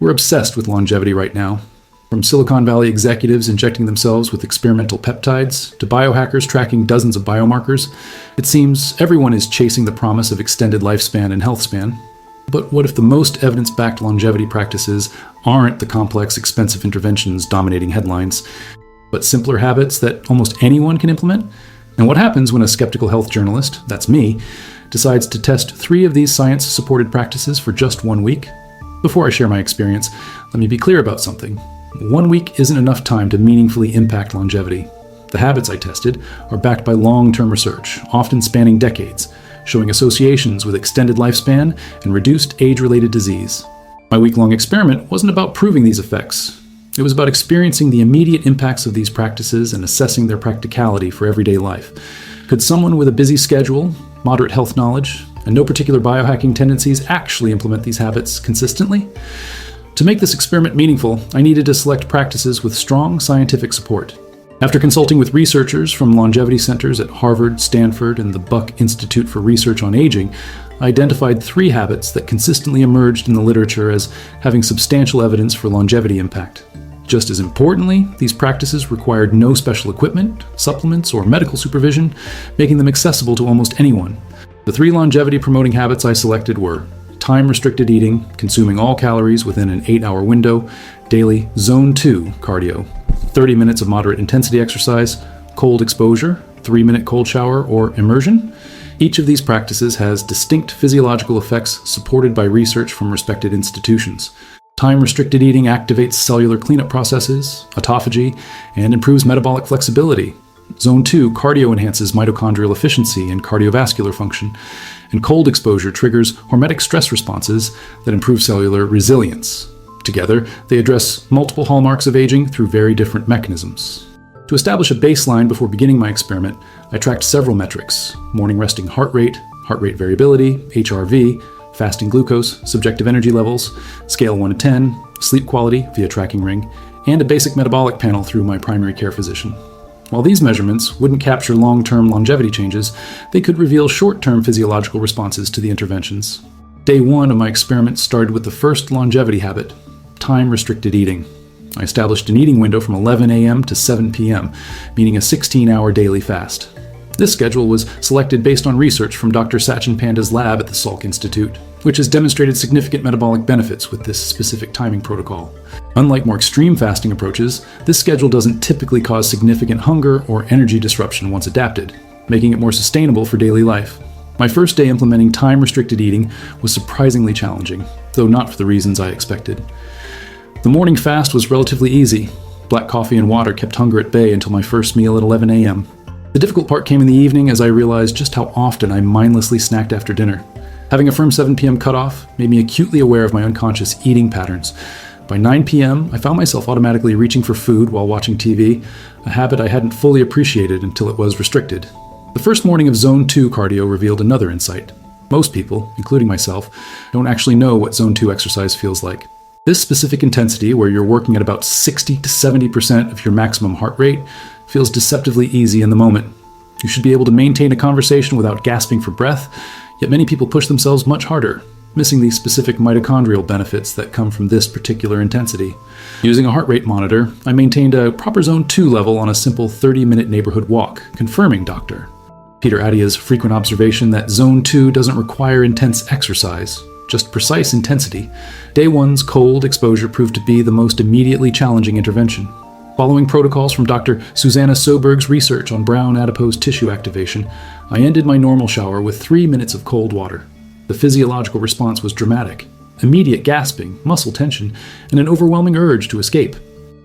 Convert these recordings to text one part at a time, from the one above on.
We're obsessed with longevity right now. From Silicon Valley executives injecting themselves with experimental peptides to biohackers tracking dozens of biomarkers, it seems everyone is chasing the promise of extended lifespan and health span. But what if the most evidence-backed longevity practices aren't the complex, expensive interventions dominating headlines, but simpler habits that almost anyone can implement? And what happens when a skeptical health journalist, that's me, decides to test 3 of these science-supported practices for just 1 week? Before I share my experience, let me be clear about something. 1 week isn't enough time to meaningfully impact longevity. The habits I tested are backed by long-term research, often spanning decades, showing associations with extended lifespan and reduced age-related disease. My week-long experiment wasn't about proving these effects. It was about experiencing the immediate impacts of these practices and assessing their practicality for everyday life. Could someone with a busy schedule, moderate health knowledge, and no particular biohacking tendencies actually implement these habits consistently? To make this experiment meaningful, I needed to select practices with strong scientific support. After consulting with researchers from longevity centers at Harvard, Stanford, and the Buck Institute for Research on Aging, I identified 3 habits that consistently emerged in the literature as having substantial evidence for longevity impact. Just as importantly, these practices required no special equipment, supplements, or medical supervision, making them accessible to almost anyone. The 3 longevity-promoting habits I selected were time-restricted eating, consuming all calories within an 8-hour window, daily Zone 2 cardio, 30 minutes of moderate intensity exercise, cold exposure, 3-minute cold shower, or immersion. Each of these practices has distinct physiological effects supported by research from respected institutions. Time-restricted eating activates cellular cleanup processes, autophagy, and improves metabolic flexibility. Zone 2 cardio enhances mitochondrial efficiency and cardiovascular function, and cold exposure triggers hormetic stress responses that improve cellular resilience. Together, they address multiple hallmarks of aging through very different mechanisms. To establish a baseline before beginning my experiment, I tracked several metrics: morning resting heart rate variability, HRV, fasting glucose, subjective energy levels, scale 1 to 10, sleep quality via tracking ring, and a basic metabolic panel through my primary care physician. While these measurements wouldn't capture long-term longevity changes, they could reveal short-term physiological responses to the interventions. Day 1 of my experiment started with the first longevity habit, time-restricted eating. I established an eating window from 11 a.m. to 7 p.m., meaning a 16-hour daily fast. This schedule was selected based on research from Dr. Sachin Panda's lab at the Salk Institute, which has demonstrated significant metabolic benefits with this specific timing protocol. Unlike more extreme fasting approaches, this schedule doesn't typically cause significant hunger or energy disruption once adapted, making it more sustainable for daily life. My first day implementing time-restricted eating was surprisingly challenging, though not for the reasons I expected. The morning fast was relatively easy. Black coffee and water kept hunger at bay until my first meal at 11 a.m. The difficult part came in the evening as I realized just how often I mindlessly snacked after dinner. Having a firm 7 p.m. cutoff made me acutely aware of my unconscious eating patterns. By 9 p.m., I found myself automatically reaching for food while watching TV, a habit I hadn't fully appreciated until it was restricted. The first morning of Zone 2 cardio revealed another insight. Most people, including myself, don't actually know what Zone 2 exercise feels like. This specific intensity, where you're working at about 60 to 70% of your maximum heart rate, feels deceptively easy in the moment. You should be able to maintain a conversation without gasping for breath, yet many people push themselves much harder, missing the specific mitochondrial benefits that come from this particular intensity. Using a heart rate monitor, I maintained a proper Zone 2 level on a simple 30-minute neighborhood walk, confirming Dr. Peter Attia's frequent observation that Zone 2 doesn't require intense exercise, just precise intensity. Day 1's cold exposure proved to be the most immediately challenging intervention. Following protocols from Dr. Susanna Soberg's research on brown adipose tissue activation, I ended my normal shower with 3 minutes of cold water. The physiological response was dramatic: immediate gasping, muscle tension, and an overwhelming urge to escape.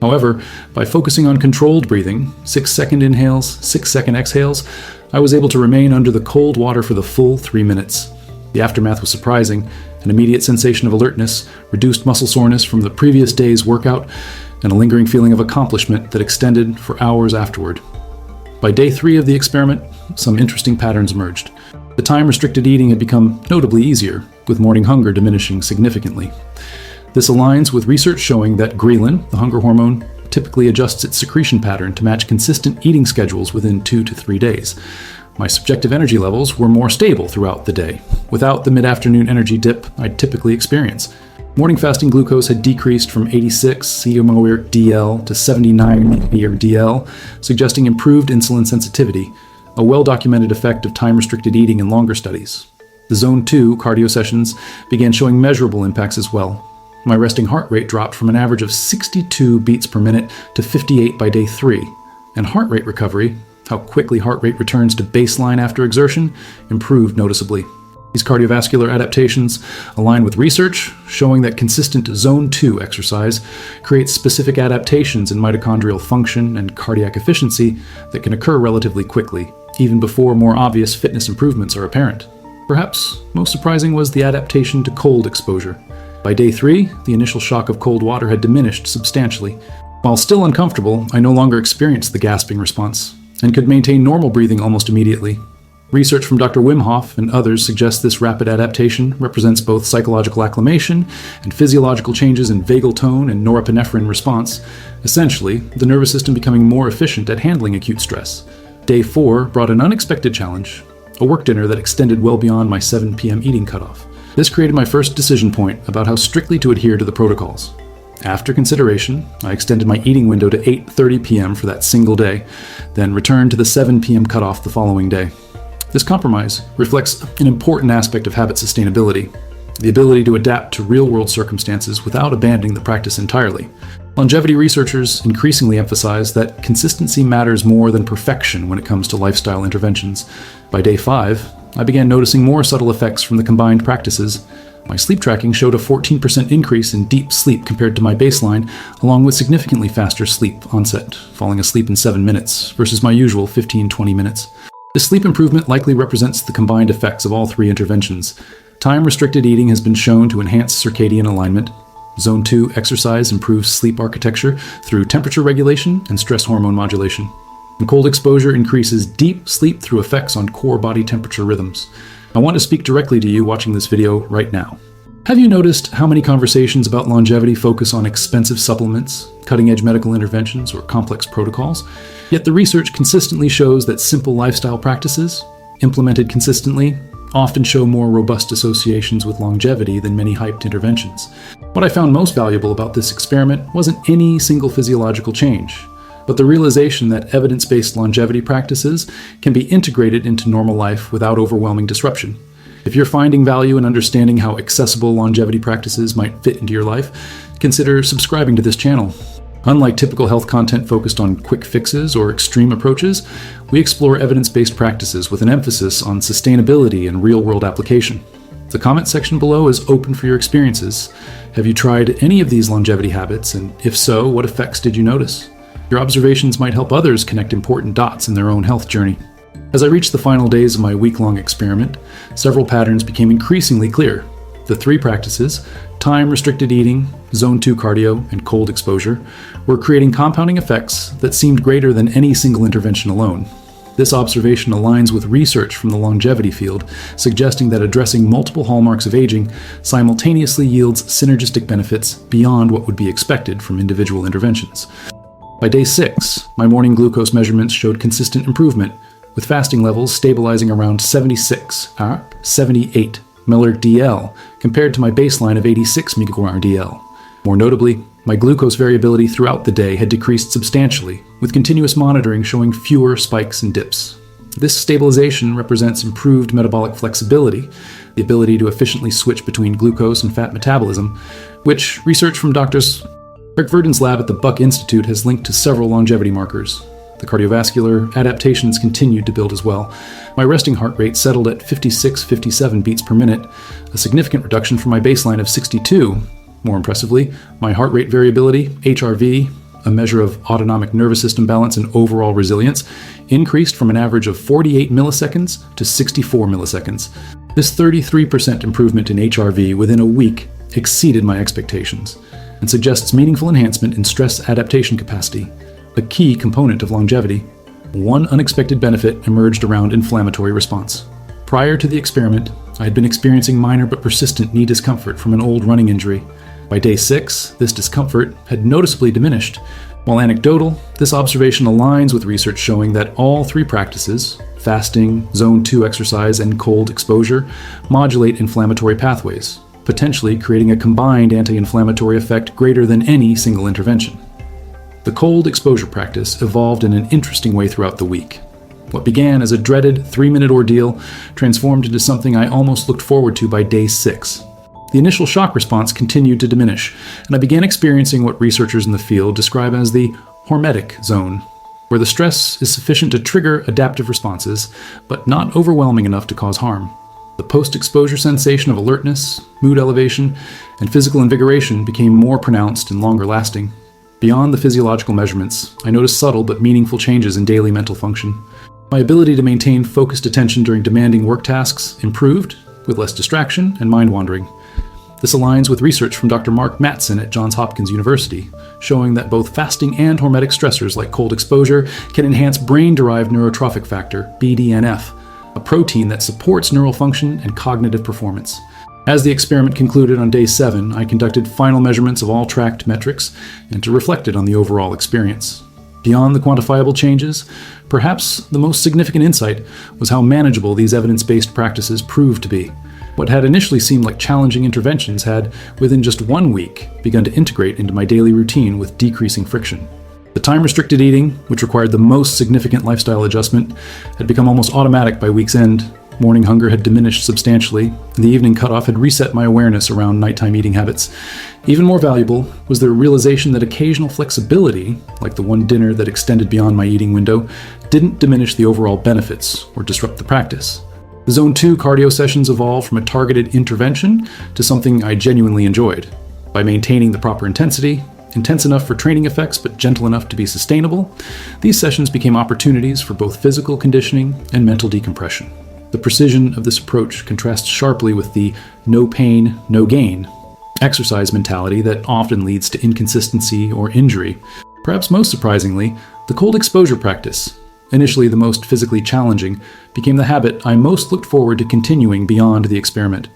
However, by focusing on controlled breathing, 6-second inhales, 6-second exhales, I was able to remain under the cold water for the full 3 minutes. The aftermath was surprising: an immediate sensation of alertness, reduced muscle soreness from the previous day's workout, and a lingering feeling of accomplishment that extended for hours afterward. By day 3 of the experiment, some interesting patterns emerged. The time-restricted eating had become notably easier, with morning hunger diminishing significantly. This aligns with research showing that ghrelin, the hunger hormone, typically adjusts its secretion pattern to match consistent eating schedules within 2 to 3 days. My subjective energy levels were more stable throughout the day, without the mid-afternoon energy dip I'd typically experience. Morning fasting glucose had decreased from 86 mmol/dL to 79 mmol/dL, suggesting improved insulin sensitivity, a well-documented effect of time-restricted eating in longer studies. The Zone 2 cardio sessions began showing measurable impacts as well. My resting heart rate dropped from an average of 62 beats per minute to 58 by day 3, and heart rate recovery, how quickly heart rate returns to baseline after exertion, improved noticeably. These cardiovascular adaptations align with research showing that consistent Zone 2 exercise creates specific adaptations in mitochondrial function and cardiac efficiency that can occur relatively quickly, even before more obvious fitness improvements are apparent. Perhaps most surprising was the adaptation to cold exposure. By day 3, the initial shock of cold water had diminished substantially. While still uncomfortable, I no longer experienced the gasping response and could maintain normal breathing almost immediately. Research from Dr. Wim Hof and others suggests this rapid adaptation represents both psychological acclimation and physiological changes in vagal tone and norepinephrine response, essentially, the nervous system becoming more efficient at handling acute stress. Day 4 brought an unexpected challenge, a work dinner that extended well beyond my 7 p.m. eating cutoff. This created my first decision point about how strictly to adhere to the protocols. After consideration, I extended my eating window to 8:30 p.m. for that single day, then returned to the 7 p.m. cutoff the following day. This compromise reflects an important aspect of habit sustainability, the ability to adapt to real-world circumstances without abandoning the practice entirely. Longevity researchers increasingly emphasize that consistency matters more than perfection when it comes to lifestyle interventions. By day 5, I began noticing more subtle effects from the combined practices. My sleep tracking showed a 14% increase in deep sleep compared to my baseline, along with significantly faster sleep onset, falling asleep in 7 minutes versus my usual 15-20 minutes. This sleep improvement likely represents the combined effects of all 3 interventions. Time-restricted eating has been shown to enhance circadian alignment. Zone 2 exercise improves sleep architecture through temperature regulation and stress hormone modulation. And cold exposure increases deep sleep through effects on core body temperature rhythms. I want to speak directly to you watching this video right now. Have you noticed how many conversations about longevity focus on expensive supplements, cutting-edge medical interventions, or complex protocols? Yet the research consistently shows that simple lifestyle practices, implemented consistently, often show more robust associations with longevity than many hyped interventions. What I found most valuable about this experiment wasn't any single physiological change, but the realization that evidence-based longevity practices can be integrated into normal life without overwhelming disruption. If you're finding value in understanding how accessible longevity practices might fit into your life, consider subscribing to this channel. Unlike typical health content focused on quick fixes or extreme approaches, we explore evidence-based practices with an emphasis on sustainability and real-world application. The comment section below is open for your experiences. Have you tried any of these longevity habits, and if so, what effects did you notice? Your observations might help others connect important dots in their own health journey. As I reached the final days of my week-long experiment, several patterns became increasingly clear. The 3 practices, time-restricted eating, Zone 2 cardio, and cold exposure, were creating compounding effects that seemed greater than any single intervention alone. This observation aligns with research from the longevity field, suggesting that addressing multiple hallmarks of aging simultaneously yields synergistic benefits beyond what would be expected from individual interventions. By day 6, my morning glucose measurements showed consistent improvement, with fasting levels stabilizing around 78 mmol/dL compared to my baseline of 86 mmol/dL. More notably, my glucose variability throughout the day had decreased substantially, with continuous monitoring showing fewer spikes and dips. This stabilization represents improved metabolic flexibility, the ability to efficiently switch between glucose and fat metabolism, which research from Drs. Eric Verdin's lab at the Buck Institute has linked to several longevity markers. The cardiovascular adaptations continued to build as well. My resting heart rate settled at 56-57 beats per minute, a significant reduction from my baseline of 62. More impressively, my heart rate variability, HRV, a measure of autonomic nervous system balance and overall resilience, increased from an average of 48 milliseconds to 64 milliseconds. This 33% improvement in HRV within a week exceeded my expectations and suggests meaningful enhancement in stress adaptation capacity, a key component of longevity. One unexpected benefit emerged around inflammatory response. Prior to the experiment, I had been experiencing minor but persistent knee discomfort from an old running injury. By day 6, this discomfort had noticeably diminished. While anecdotal, this observation aligns with research showing that all 3 practices, fasting, Zone 2 exercise, and cold exposure, modulate inflammatory pathways, potentially creating a combined anti-inflammatory effect greater than any single intervention. The cold exposure practice evolved in an interesting way throughout the week. What began as a dreaded 3-minute ordeal transformed into something I almost looked forward to by day 6. The initial shock response continued to diminish, and I began experiencing what researchers in the field describe as the hormetic zone, where the stress is sufficient to trigger adaptive responses, but not overwhelming enough to cause harm. The post-exposure sensation of alertness, mood elevation, and physical invigoration became more pronounced and longer lasting. Beyond the physiological measurements, I noticed subtle but meaningful changes in daily mental function. My ability to maintain focused attention during demanding work tasks improved, with less distraction and mind wandering. This aligns with research from Dr. Mark Mattson at Johns Hopkins University, showing that both fasting and hormetic stressors like cold exposure can enhance brain-derived neurotrophic factor, BDNF, a protein that supports neural function and cognitive performance. As the experiment concluded on day 7, I conducted final measurements of all tracked metrics and reflected on the overall experience. Beyond the quantifiable changes, perhaps the most significant insight was how manageable these evidence-based practices proved to be. What had initially seemed like challenging interventions had, within just 1 week, begun to integrate into my daily routine with decreasing friction. The time-restricted eating, which required the most significant lifestyle adjustment, had become almost automatic by week's end. Morning hunger had diminished substantially, and the evening cutoff had reset my awareness around nighttime eating habits. Even more valuable was the realization that occasional flexibility, like the one dinner that extended beyond my eating window, didn't diminish the overall benefits or disrupt the practice. The Zone 2 cardio sessions evolved from a targeted intervention to something I genuinely enjoyed. By maintaining the proper intensity, intense enough for training effects but gentle enough to be sustainable, these sessions became opportunities for both physical conditioning and mental decompression. The precision of this approach contrasts sharply with the no pain, no gain exercise mentality that often leads to inconsistency or injury. Perhaps most surprisingly, the cold exposure practice, initially the most physically challenging, became the habit I most looked forward to continuing beyond the experiment.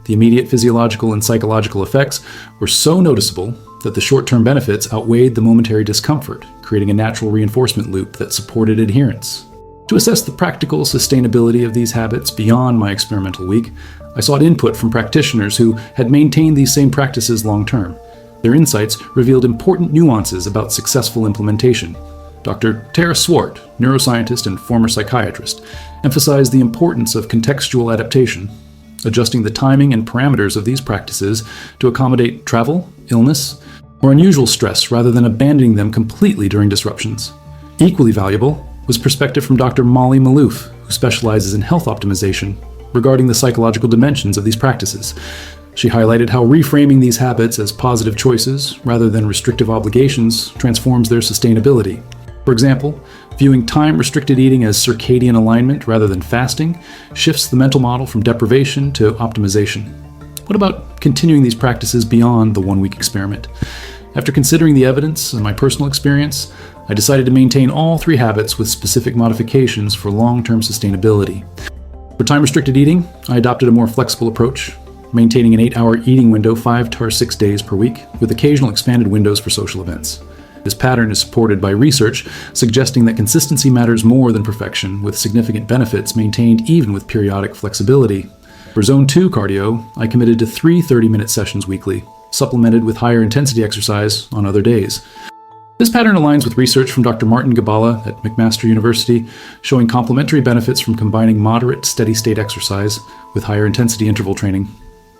The immediate physiological and psychological effects were so noticeable that the short-term benefits outweighed the momentary discomfort, creating a natural reinforcement loop that supported adherence. To assess the practical sustainability of these habits beyond my experimental week, I sought input from practitioners who had maintained these same practices long-term. Their insights revealed important nuances about successful implementation. Dr. Tara Swart, neuroscientist and former psychiatrist, emphasized the importance of contextual adaptation, adjusting the timing and parameters of these practices to accommodate travel, illness, or unusual stress rather than abandoning them completely during disruptions. Equally valuable was perspective from Dr. Molly Maloof, who specializes in health optimization, regarding the psychological dimensions of these practices. She highlighted how reframing these habits as positive choices rather than restrictive obligations transforms their sustainability. For example, viewing time-restricted eating as circadian alignment rather than fasting shifts the mental model from deprivation to optimization. What about continuing these practices beyond the 1-week experiment? After considering the evidence and my personal experience, I decided to maintain all 3 habits with specific modifications for long-term sustainability. For time-restricted eating, I adopted a more flexible approach, maintaining an 8-hour eating window 5 to 6 days per week, with occasional expanded windows for social events. This pattern is supported by research suggesting that consistency matters more than perfection, with significant benefits maintained even with periodic flexibility. For Zone 2 cardio, I committed to 3 30-minute sessions weekly, supplemented with higher intensity exercise on other days. This pattern aligns with research from Dr. Martin Gibala at McMaster University, showing complementary benefits from combining moderate, steady-state exercise with higher intensity interval training.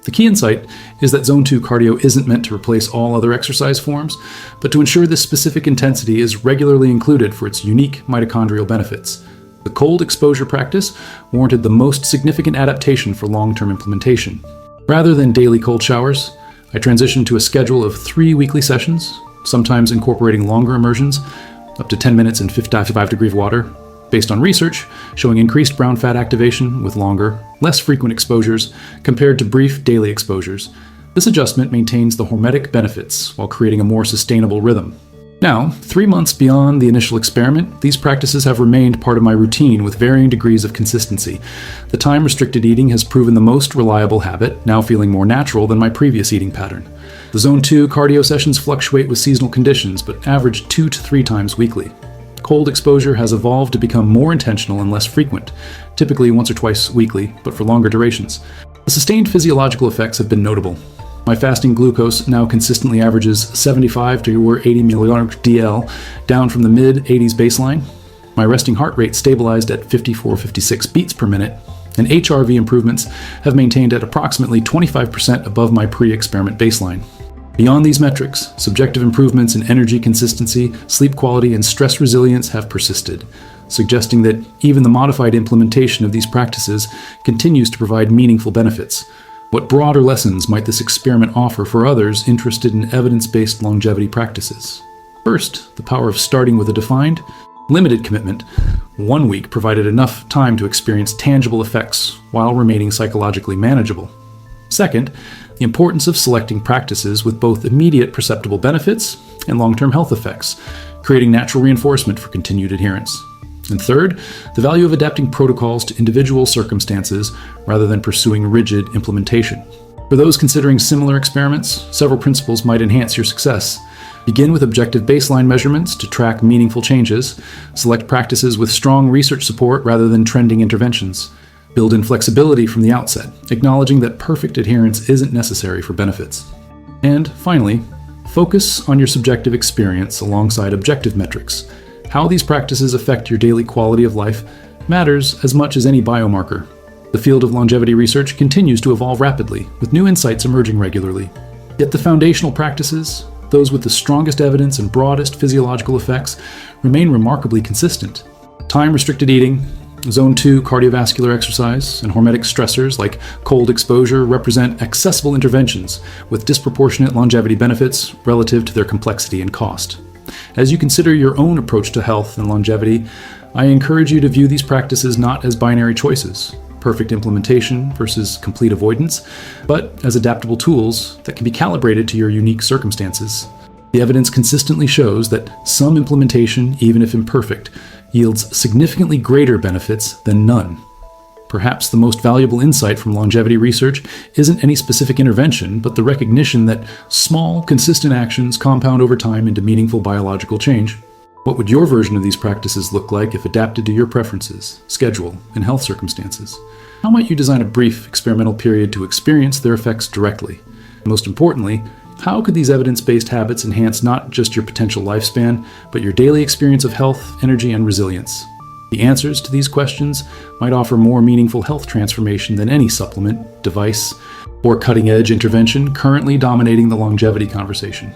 The key insight is that Zone 2 cardio isn't meant to replace all other exercise forms, but to ensure this specific intensity is regularly included for its unique mitochondrial benefits. The cold exposure practice warranted the most significant adaptation for long-term implementation. Rather than daily cold showers, I transitioned to a schedule of 3 weekly sessions, sometimes incorporating longer immersions, up to 10 minutes in 55 degrees water, based on research showing increased brown fat activation with longer, less frequent exposures compared to brief daily exposures. This adjustment maintains the hormetic benefits while creating a more sustainable rhythm. Now, 3 months beyond the initial experiment, these practices have remained part of my routine with varying degrees of consistency. The time-restricted eating has proven the most reliable habit, now feeling more natural than my previous eating pattern. The Zone 2 cardio sessions fluctuate with seasonal conditions, but average 2 to 3 times weekly. Cold exposure has evolved to become more intentional and less frequent, typically once or twice weekly, but for longer durations. The sustained physiological effects have been notable. My fasting glucose now consistently averages 75 to 80 mg/dl, down from the mid-80s baseline. My resting heart rate stabilized at 54-56 beats per minute, and HRV improvements have maintained at approximately 25% above my pre-experiment baseline. Beyond these metrics, subjective improvements in energy consistency, sleep quality, and stress resilience have persisted, suggesting that even the modified implementation of these practices continues to provide meaningful benefits. What broader lessons might this experiment offer for others interested in evidence-based longevity practices? First, the power of starting with a defined, limited commitment. 1 week provided enough time to experience tangible effects while remaining psychologically manageable. Second, the importance of selecting practices with both immediate perceptible benefits and long-term health effects, creating natural reinforcement for continued adherence. And third, the value of adapting protocols to individual circumstances rather than pursuing rigid implementation. For those considering similar experiments, several principles might enhance your success. Begin with objective baseline measurements to track meaningful changes. Select practices with strong research support rather than trending interventions. Build in flexibility from the outset, acknowledging that perfect adherence isn't necessary for benefits. And finally, focus on your subjective experience alongside objective metrics. How these practices affect your daily quality of life matters as much as any biomarker. The field of longevity research continues to evolve rapidly, with new insights emerging regularly. Yet the foundational practices, those with the strongest evidence and broadest physiological effects, remain remarkably consistent. Time-restricted eating, Zone 2 cardiovascular exercise, and hormetic stressors like cold exposure represent accessible interventions with disproportionate longevity benefits relative to their complexity and cost. As you consider your own approach to health and longevity, I encourage you to view these practices not as binary choices, perfect implementation versus complete avoidance, but as adaptable tools that can be calibrated to your unique circumstances. The evidence consistently shows that some implementation, even if imperfect, yields significantly greater benefits than none. Perhaps the most valuable insight from longevity research isn't any specific intervention, but the recognition that small, consistent actions compound over time into meaningful biological change. What would your version of these practices look like if adapted to your preferences, schedule, and health circumstances? How might you design a brief experimental period to experience their effects directly? Most importantly, how could these evidence-based habits enhance not just your potential lifespan, but your daily experience of health, energy, and resilience? The answers to these questions might offer more meaningful health transformation than any supplement, device, or cutting-edge intervention currently dominating the longevity conversation.